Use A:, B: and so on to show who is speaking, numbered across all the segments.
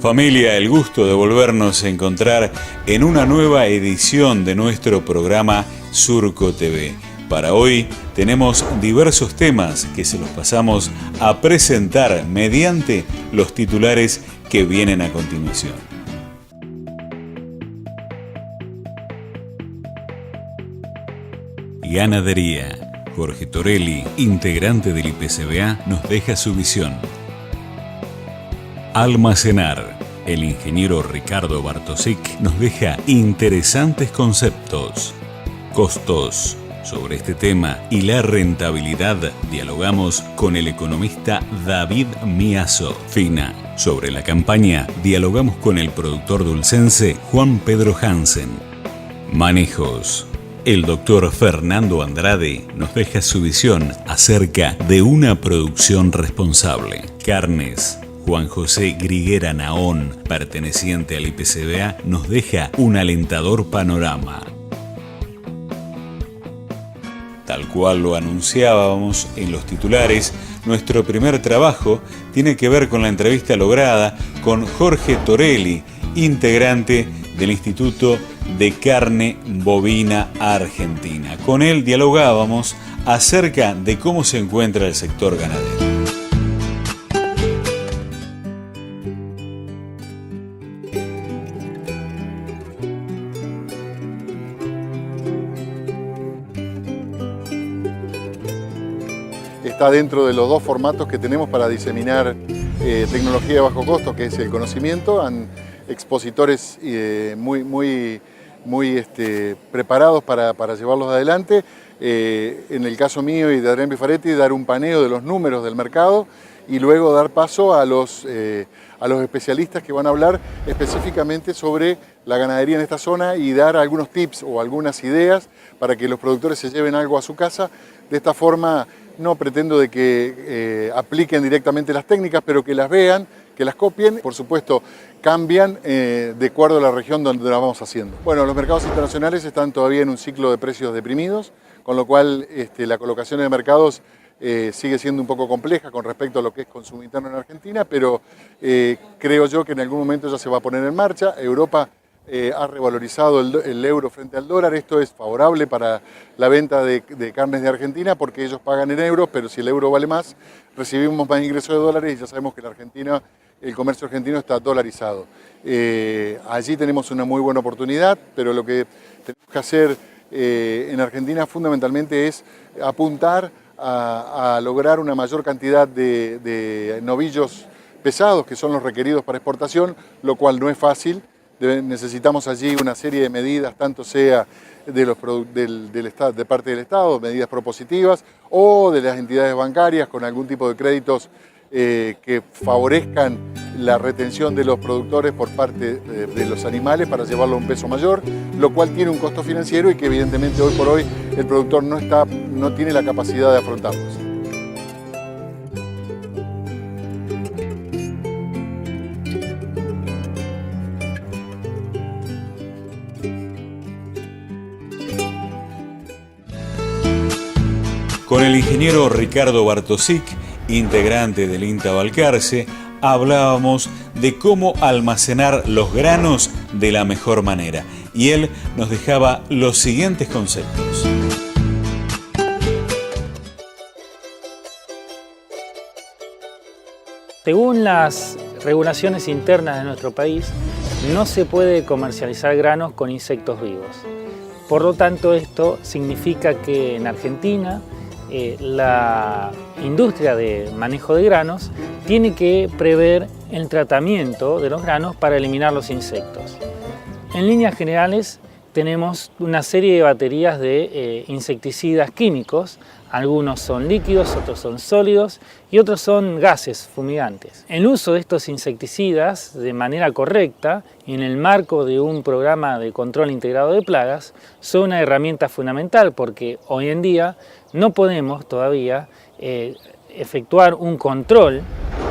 A: Familia, el gusto de volvernos a encontrar en una nueva edición de nuestro programa Surco TV. Para hoy tenemos diversos temas que se los pasamos a presentar mediante los titulares que vienen a continuación. Ganadería. Jorge Torelli, integrante del IPCBA, nos deja su visión. Almacenar. El ingeniero Ricardo Bartosic nos deja interesantes conceptos. Costos. Sobre este tema y la rentabilidad dialogamos con el economista David Miazo. Fina. Sobre la campaña dialogamos con el productor dulcense Juan Pedro Hansen. Manejos. El doctor Fernando Andrade nos deja su visión acerca de una producción responsable. Carnes. Juan José Griguera Naón, perteneciente al IPCBA, nos deja un alentador panorama. Tal cual lo anunciábamos en los titulares, nuestro primer trabajo tiene que ver con la entrevista lograda con Jorge Torelli, integrante del Instituto de Carne Bovina Argentina. Con él dialogábamos acerca de cómo se encuentra el sector ganadero.
B: Está dentro de los dos formatos que tenemos para diseminar tecnología de bajo costo, que es el conocimiento. Han expositores muy preparados para llevarlos adelante. En el caso mío y de Adrián Bifaretti, dar un paneo de los números del mercado y luego dar paso a los especialistas que van a hablar específicamente sobre la ganadería en esta zona y dar algunos tips o algunas ideas para que los productores se lleven algo a su casa. De esta forma no pretendo de que apliquen directamente las técnicas, pero que las vean, que las copien. Por supuesto, cambian de acuerdo a la región donde la vamos haciendo. Bueno, los mercados internacionales están todavía en un ciclo de precios deprimidos, con lo cual la colocación de mercados sigue siendo un poco compleja con respecto a lo que es consumo interno en Argentina, pero creo yo que en algún momento ya se va a poner en marcha. Europa ha revalorizado el euro frente al dólar. Esto es favorable para la venta de carnes de Argentina porque ellos pagan en euros, pero si el euro vale más, recibimos más ingresos de dólares y ya sabemos que en Argentina el comercio argentino está dolarizado. Allí tenemos una muy buena oportunidad, pero lo que tenemos que hacer en Argentina fundamentalmente es apuntar a lograr una mayor cantidad de novillos pesados, que son los requeridos para exportación, lo cual no es fácil. Necesitamos allí una serie de medidas, tanto sea de parte del Estado, medidas propositivas, o de las entidades bancarias con algún tipo de créditos que favorezcan la retención de los productores por parte de los animales para llevarlo a un peso mayor, lo cual tiene un costo financiero y que evidentemente hoy por hoy el productor no tiene la capacidad de afrontarlos.
A: Con el ingeniero Ricardo Bartosic, integrante del INTA Balcarce, hablábamos de cómo almacenar los granos de la mejor manera y él nos dejaba los siguientes conceptos.
C: Según las regulaciones internas de nuestro país, no se puede comercializar granos con insectos vivos. Por lo tanto, esto significa que en Argentina la industria de manejo de granos tiene que prever el tratamiento de los granos para eliminar los insectos. En líneas generales tenemos una serie de baterías de insecticidas químicos. Algunos son líquidos, otros son sólidos y otros son gases fumigantes. El uso de estos insecticidas de manera correcta en el marco de un programa de control integrado de plagas son una herramienta fundamental porque hoy en día no podemos todavía efectuar un control,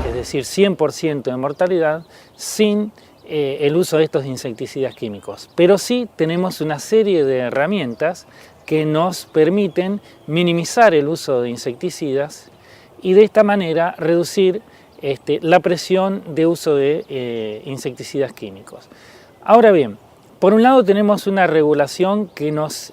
C: es decir, 100% de mortalidad, sin el uso de estos insecticidas químicos. Pero sí tenemos una serie de herramientas que nos permiten minimizar el uso de insecticidas y de esta manera reducir la presión de uso de insecticidas químicos. Ahora bien, por un lado tenemos una regulación que nos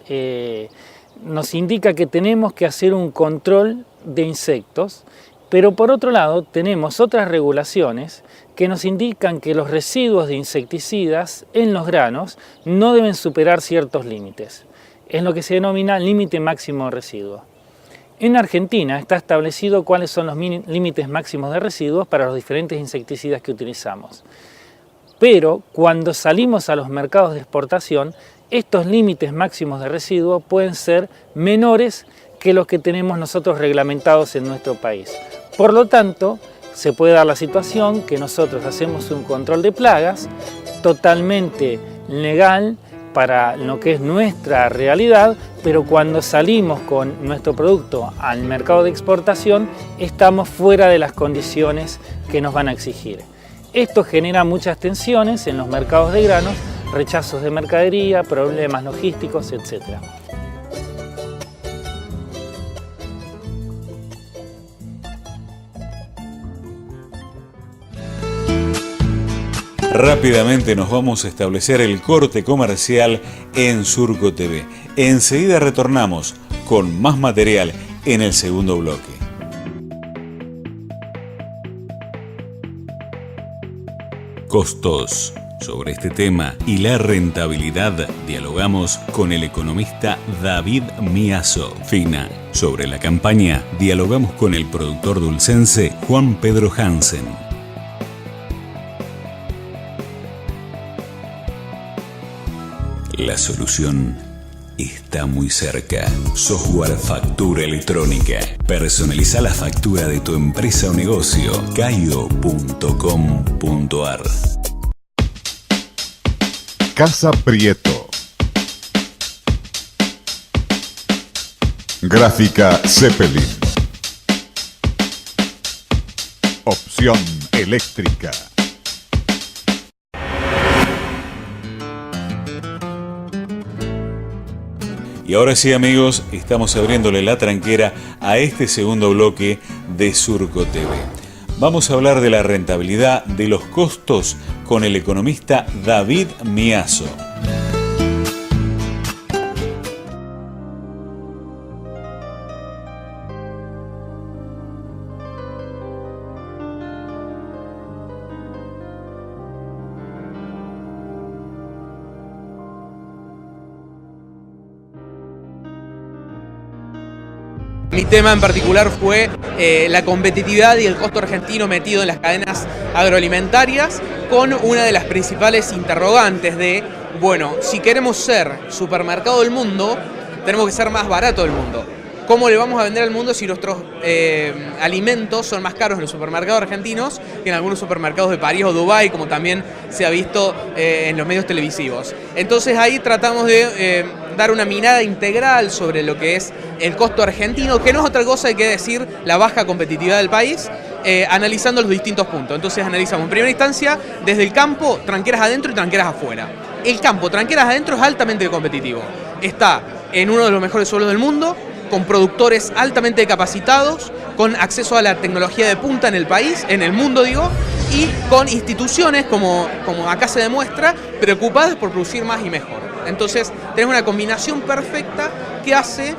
C: indica que tenemos que hacer un control de insectos, pero por otro lado tenemos otras regulaciones que nos indican que los residuos de insecticidas en los granos no deben superar ciertos límites. Es lo que se denomina límite máximo de residuos. En Argentina está establecido cuáles son los límites máximos de residuos para los diferentes insecticidas que utilizamos. Pero cuando salimos a los mercados de exportación, estos límites máximos de residuos pueden ser menores que los que tenemos nosotros reglamentados en nuestro país. Por lo tanto, se puede dar la situación que nosotros hacemos un control de plagas totalmente legal para lo que es nuestra realidad, pero cuando salimos con nuestro producto al mercado de exportación estamos fuera de las condiciones que nos van a exigir. Esto genera muchas tensiones en los mercados de granos, rechazos de mercadería, problemas logísticos, etc.
A: Rápidamente nos vamos a establecer el corte comercial en Surco TV. Enseguida retornamos con más material en el segundo bloque. Costos. Sobre este tema y la rentabilidad dialogamos con el economista David Miazo. Fina. Sobre la campaña dialogamos con el productor dulcense Juan Pedro Hansen. La solución está muy cerca. Software Factura Electrónica. Personaliza la factura de tu empresa o negocio. caio.com.ar.
D: Casa Prieto. Gráfica Zeppelin. Opción eléctrica.
A: Y ahora sí, amigos, estamos abriéndole la tranquera a este segundo bloque de Surco TV. Vamos a hablar de la rentabilidad, de los costos, con el economista David Miazo.
E: Mi tema en particular fue la competitividad y el costo argentino metido en las cadenas agroalimentarias, con una de las principales interrogantes de, bueno, si queremos ser supermercado del mundo, tenemos que ser más barato del mundo. ¿Cómo le vamos a vender al mundo si nuestros alimentos son más caros en los supermercados argentinos que en algunos supermercados de París o Dubái, como también se ha visto en los medios televisivos? Entonces ahí tratamos de dar una mirada integral sobre lo que es el costo argentino, que no es otra cosa que decir la baja competitividad del país, analizando los distintos puntos. Entonces analizamos en primera instancia desde el campo, tranqueras adentro y tranqueras afuera. El campo, tranqueras adentro, es altamente competitivo. Está en uno de los mejores suelos del mundo, con productores altamente capacitados, con acceso a la tecnología de punta en el país, en el mundo digo, y con instituciones, como acá se demuestra, preocupadas por producir más y mejor. Entonces tenemos una combinación perfecta que hace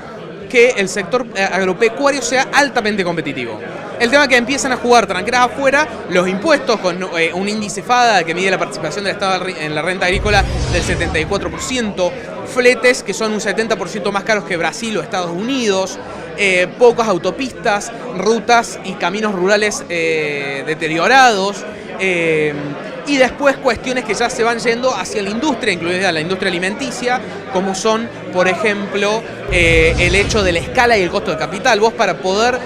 E: que el sector agropecuario sea altamente competitivo. El tema que empiezan a jugar tranqueras afuera, los impuestos con un índice FADA que mide la participación del Estado en la renta agrícola del 74%, fletes que son un 70% más caros que Brasil o Estados Unidos, pocas autopistas, rutas y caminos rurales deteriorados, y después cuestiones que ya se van yendo hacia la industria, incluida la industria alimenticia, como son, por ejemplo, el hecho de la escala y el costo de capital. Vos, para poder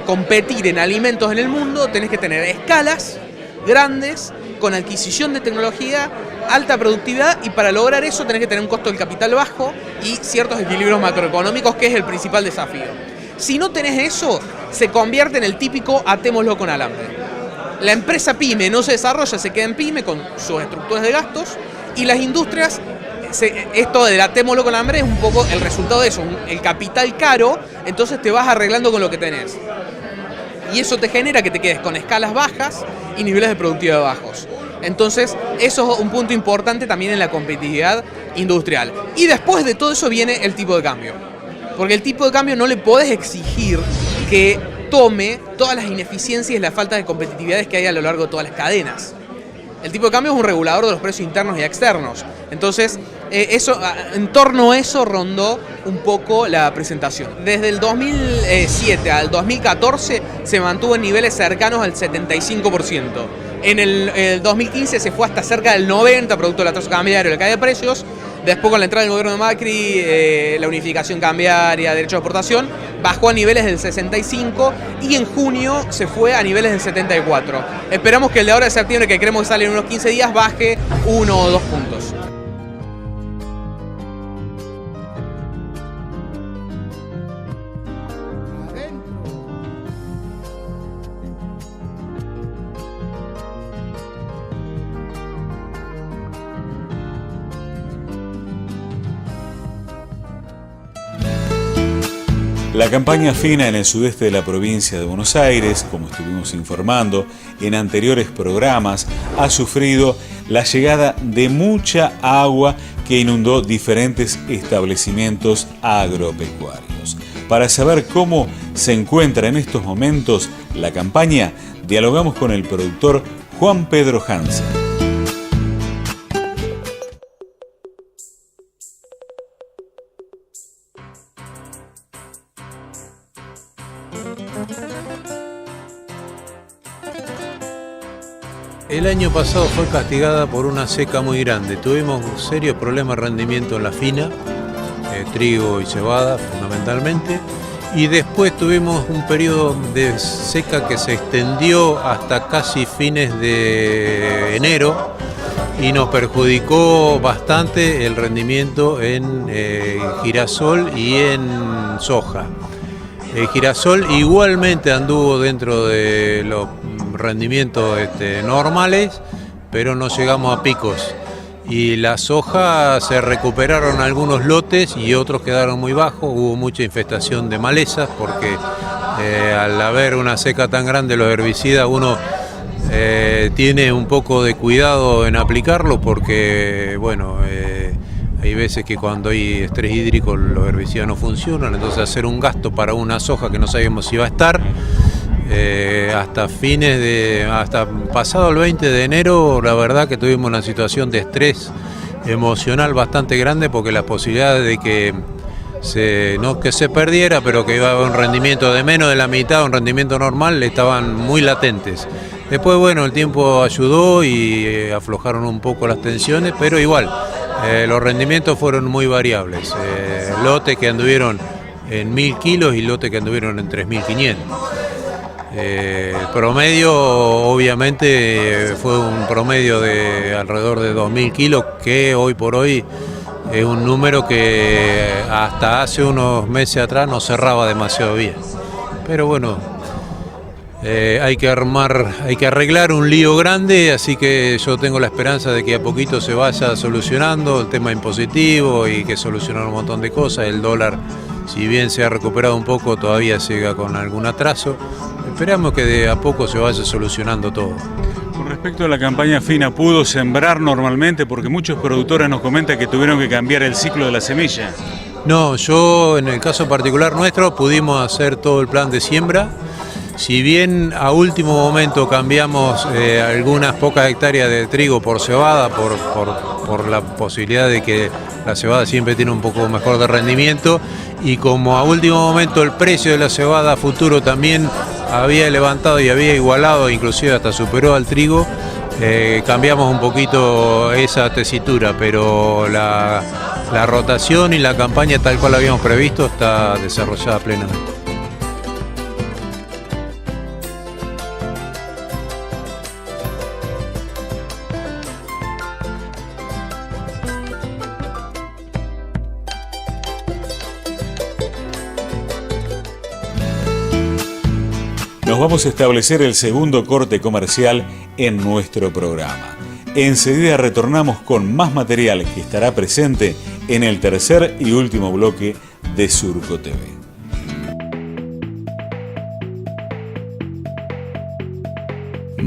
E: competir en alimentos en el mundo, tenés que tener escalas grandes, con adquisición de tecnología, alta productividad, y para lograr eso tenés que tener un costo del capital bajo y ciertos equilibrios macroeconómicos, que es el principal desafío. Si no tenés eso, se convierte en el típico atémoslo con alambre. La empresa pyme no se desarrolla, se queda en pyme con sus estructuras de gastos, y las industrias, esto del atémoslo con alambre es un poco el resultado de eso, el capital caro, entonces te vas arreglando con lo que tenés. Y eso te genera que te quedes con escalas bajas y niveles de productividad bajos. Entonces, eso es un punto importante también en la competitividad industrial. Y después de todo eso viene el tipo de cambio. Porque el tipo de cambio no le podés exigir que tome todas las ineficiencias y las faltas de competitividad que hay a lo largo de todas las cadenas. El tipo de cambio es un regulador de los precios internos y externos. Entonces, en torno a eso rondó un poco la presentación. Desde el 2007 al 2014 se mantuvo en niveles cercanos al 75%. En el 2015 se fue hasta cerca del 90% producto de la tasa cambiaria y la caída de precios. Después, con la entrada del gobierno de Macri, la unificación cambiaria, derecho de exportación, bajó a niveles del 65 y en junio se fue a niveles del 74. Esperamos que el de ahora de septiembre, que creemos que sale en unos 15 días, baje 1 o 2 puntos.
A: La campaña fina en el sudeste de la provincia de Buenos Aires, como estuvimos informando en anteriores programas, ha sufrido la llegada de mucha agua que inundó diferentes establecimientos agropecuarios. Para saber cómo se encuentra en estos momentos la campaña, dialogamos con el productor Juan Pedro Hansen.
F: El año pasado fue castigada por una seca muy grande. Tuvimos serios problemas de rendimiento en la fina, trigo y cebada fundamentalmente. Y después tuvimos un periodo de seca que se extendió hasta casi fines de enero y nos perjudicó bastante el rendimiento en girasol y en soja. El girasol igualmente anduvo dentro de los rendimientos normales, pero no llegamos a picos. Y la soja se recuperaron algunos lotes y otros quedaron muy bajos. Hubo mucha infestación de malezas porque al haber una seca tan grande, los herbicidas uno tiene un poco de cuidado en aplicarlo porque hay veces que cuando hay estrés hídrico los herbicidas no funcionan, entonces hacer un gasto para una soja que no sabemos si va a estar hasta pasado el 20 de enero, la verdad que tuvimos una situación de estrés emocional bastante grande porque las posibilidades de que no que se perdiera, pero que iba a haber un rendimiento de menos de la mitad, un rendimiento normal, estaban muy latentes. Después, el tiempo ayudó y aflojaron un poco las tensiones, pero igual, los rendimientos fueron muy variables. Lotes que anduvieron en 1000 kilos y lotes que anduvieron en 3500. El promedio, obviamente, fue un promedio de alrededor de 2000 kilos, que hoy por hoy es un número que hasta hace unos meses atrás no cerraba demasiado bien. Pero hay que arreglar un lío grande, así que yo tengo la esperanza de que a poquito se vaya solucionando el tema impositivo y que solucionar un montón de cosas. El dólar, si bien se ha recuperado un poco, todavía sigue con algún atraso. Esperamos que de a poco se vaya solucionando todo.
A: Con respecto a la campaña fina, ¿pudo sembrar normalmente? Porque muchos productores nos comentan que tuvieron que cambiar el ciclo de la semilla.
F: No, en el caso particular nuestro pudimos hacer todo el plan de siembra. Si bien a último momento cambiamos algunas pocas hectáreas de trigo por cebada, por la posibilidad de que la cebada siempre tiene un poco mejor de rendimiento, y como a último momento el precio de la cebada a futuro también había levantado y había igualado, inclusive hasta superó al trigo, cambiamos un poquito esa tesitura, pero la rotación y la campaña tal cual habíamos previsto está desarrollada plenamente.
A: Nos vamos a establecer el segundo corte comercial en nuestro programa. Enseguida retornamos con más material que estará presente en el tercer y último bloque de Surco TV.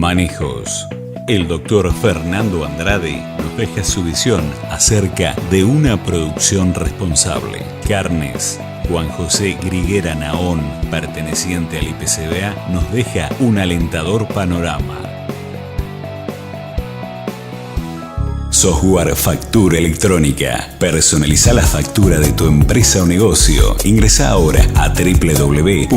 A: Manejos. El doctor Fernando Andrade nos deja su visión acerca de una producción responsable. Carnes. Juan José Griguera Naón, perteneciente al IPCBA, nos deja un alentador panorama. Software Factura Electrónica. Personaliza la factura de tu empresa o negocio. Ingresa ahora a www.caio.com.ar.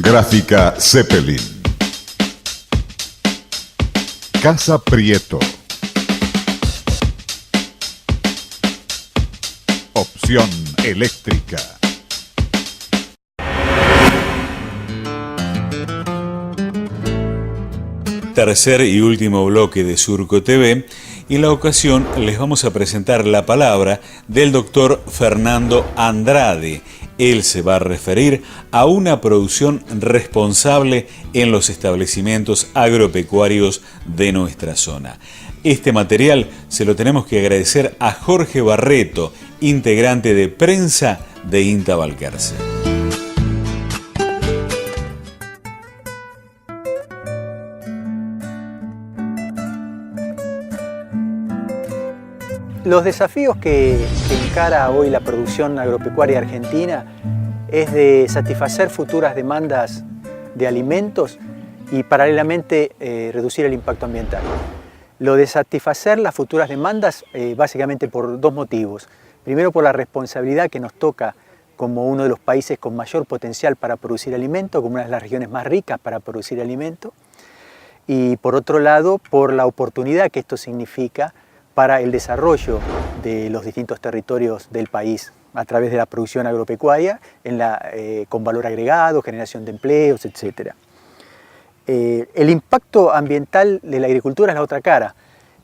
D: Gráfica Zeppelin. Casa Prieto. Opción eléctrica.
A: Tercer y último bloque de Surco TV, y en la ocasión les vamos a presentar la palabra del doctor Fernando Andrade. Él se va a referir a una producción responsable en los establecimientos agropecuarios de nuestra zona. Este material se lo tenemos que agradecer a Jorge Barreto, integrante de prensa de INTA Balcarce.
G: Los desafíos que encara hoy la producción agropecuaria argentina es de satisfacer futuras demandas de alimentos y paralelamente reducir el impacto ambiental. Lo de satisfacer las futuras demandas básicamente por dos motivos. Primero, por la responsabilidad que nos toca como uno de los países con mayor potencial para producir alimento, como una de las regiones más ricas para producir alimento. Y por otro lado, por la oportunidad que esto significa para el desarrollo de los distintos territorios del país a través de la producción agropecuaria con valor agregado, generación de empleos, etc. El impacto ambiental de la agricultura es la otra cara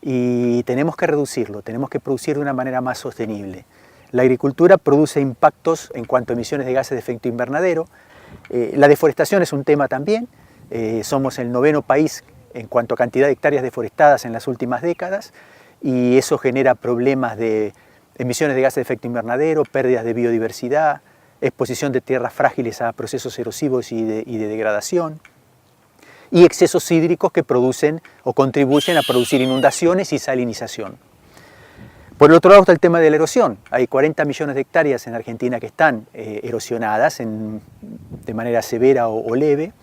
G: y tenemos que reducirlo, tenemos que producir de una manera más sostenible. La agricultura produce impactos en cuanto a emisiones de gases de efecto invernadero. La deforestación es un tema también. Somos el 9º país en cuanto a cantidad de hectáreas deforestadas en las últimas décadas, y eso genera problemas de emisiones de gases de efecto invernadero, pérdidas de biodiversidad, exposición de tierras frágiles a procesos erosivos y de degradación, y excesos hídricos que producen o contribuyen a producir inundaciones y salinización. Por el otro lado está el tema de la erosión. Hay 40 millones de hectáreas en Argentina que están erosionadas de manera severa o leve.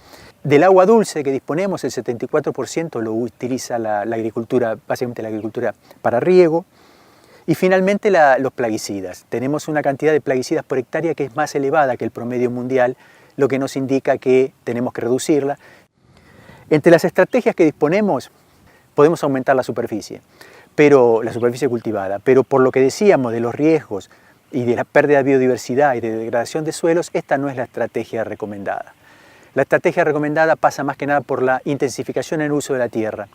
G: Del agua dulce que disponemos, el 74% lo utiliza la agricultura, básicamente la agricultura para riego. Y finalmente los plaguicidas. Tenemos una cantidad de plaguicidas por hectárea que es más elevada que el promedio mundial, lo que nos indica que tenemos que reducirla. Entre las estrategias que disponemos, podemos aumentar la superficie cultivada, pero por lo que decíamos de los riesgos y de la pérdida de biodiversidad y de degradación de suelos, esta no es la estrategia recomendada. La estrategia recomendada pasa más que nada por la intensificación en el uso de la tierra,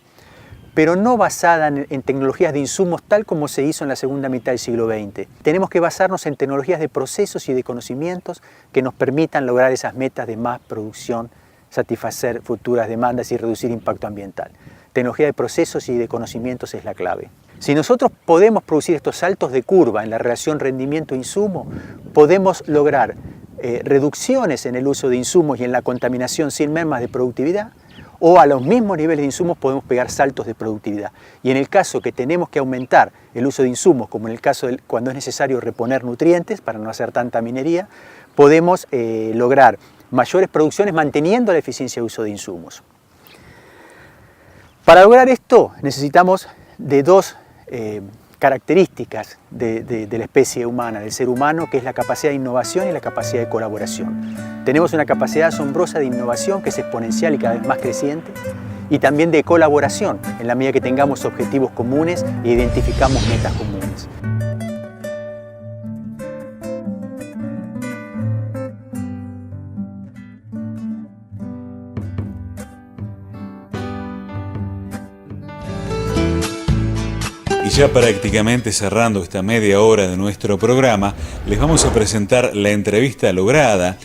G: pero no basada en tecnologías de insumos tal como se hizo en la segunda mitad del siglo XX. Tenemos que basarnos en tecnologías de procesos y de conocimientos que nos permitan lograr esas metas de más producción, satisfacer futuras demandas y reducir impacto ambiental. Tecnología de procesos y de conocimientos es la clave. Si nosotros podemos producir estos saltos de curva en la relación rendimiento-insumo, podemos lograr reducciones en el uso de insumos y en la contaminación sin mermas de productividad, o a los mismos niveles de insumos podemos pegar saltos de productividad. Y en el caso que tenemos que aumentar el uso de insumos, como en el caso cuando es necesario reponer nutrientes para no hacer tanta minería, podemos lograr mayores producciones manteniendo la eficiencia de uso de insumos. Para lograr esto necesitamos de dos características de la especie humana, del ser humano, que es la capacidad de innovación y la capacidad de colaboración. Tenemos una capacidad asombrosa de innovación que es exponencial y cada vez más creciente, y también de colaboración, en la medida que tengamos objetivos comunes e identificamos metas comunes.
A: Y ya prácticamente cerrando esta media hora de nuestro programa, les vamos a presentar la entrevista lograda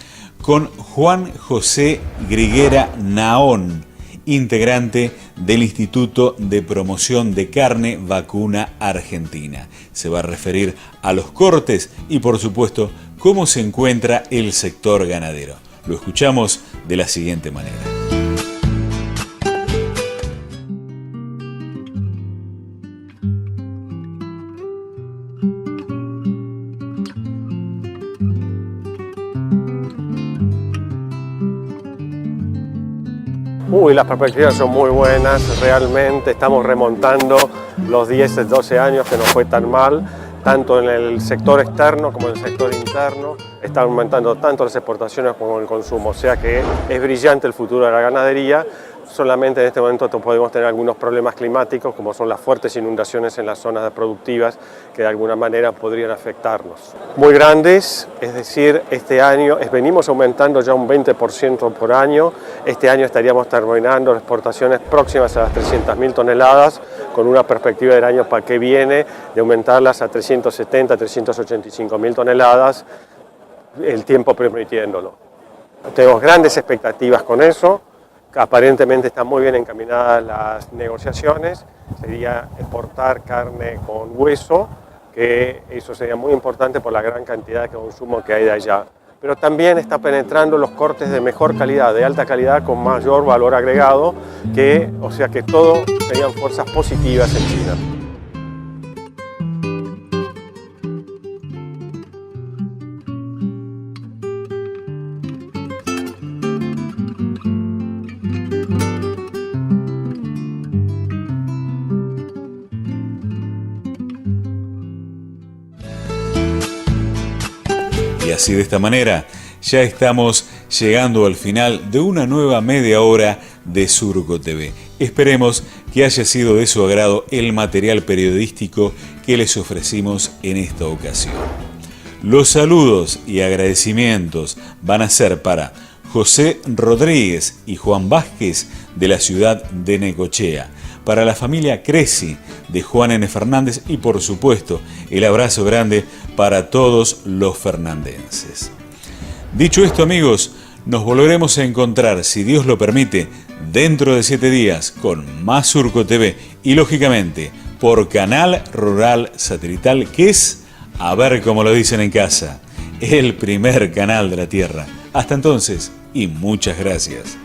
A: con Juan José Griguera Naón, integrante del Instituto de Promoción de Carne Vacuna Argentina. Se va a referir a los cortes y, por supuesto, cómo se encuentra el sector ganadero. Lo escuchamos de la siguiente manera.
H: Las perspectivas son muy buenas, realmente estamos remontando los 10, 12 años que no fue tan mal, tanto en el sector externo como en el sector interno, está aumentando tanto las exportaciones como el consumo, o sea que es brillante el futuro de la ganadería. Solamente en este momento podemos tener algunos problemas climáticos, como son las fuertes inundaciones en las zonas productivas, que de alguna manera podrían afectarnos. Muy grandes, es decir, este año venimos aumentando ya un 20% por año. Este año estaríamos terminando exportaciones próximas a las 300.000 toneladas, con una perspectiva del año para que viene de aumentarlas a 370, 385.000 toneladas, el tiempo permitiéndolo. Tenemos grandes expectativas con eso. Aparentemente están muy bien encaminadas las negociaciones, sería exportar carne con hueso, que eso sería muy importante por la gran cantidad de consumo que hay de allá. Pero también está penetrando los cortes de mejor calidad, de alta calidad, con mayor valor agregado, o sea que todo serían fuerzas positivas en China.
A: Y así, de esta manera, ya estamos llegando al final de una nueva media hora de Surco TV. Esperemos que haya sido de su agrado el material periodístico que les ofrecimos en esta ocasión. Los saludos y agradecimientos van a ser para José Rodríguez y Juan Vázquez de la ciudad de Necochea, para la familia Creci de Juan N. Fernández y, por supuesto, el abrazo grande para todos los fernandenses. Dicho esto, amigos, nos volveremos a encontrar, si Dios lo permite, dentro de 7 días con más Surco TV y, lógicamente, por Canal Rural Satelital, que es, a ver cómo lo dicen en casa, el primer canal de la Tierra. Hasta entonces, y muchas gracias.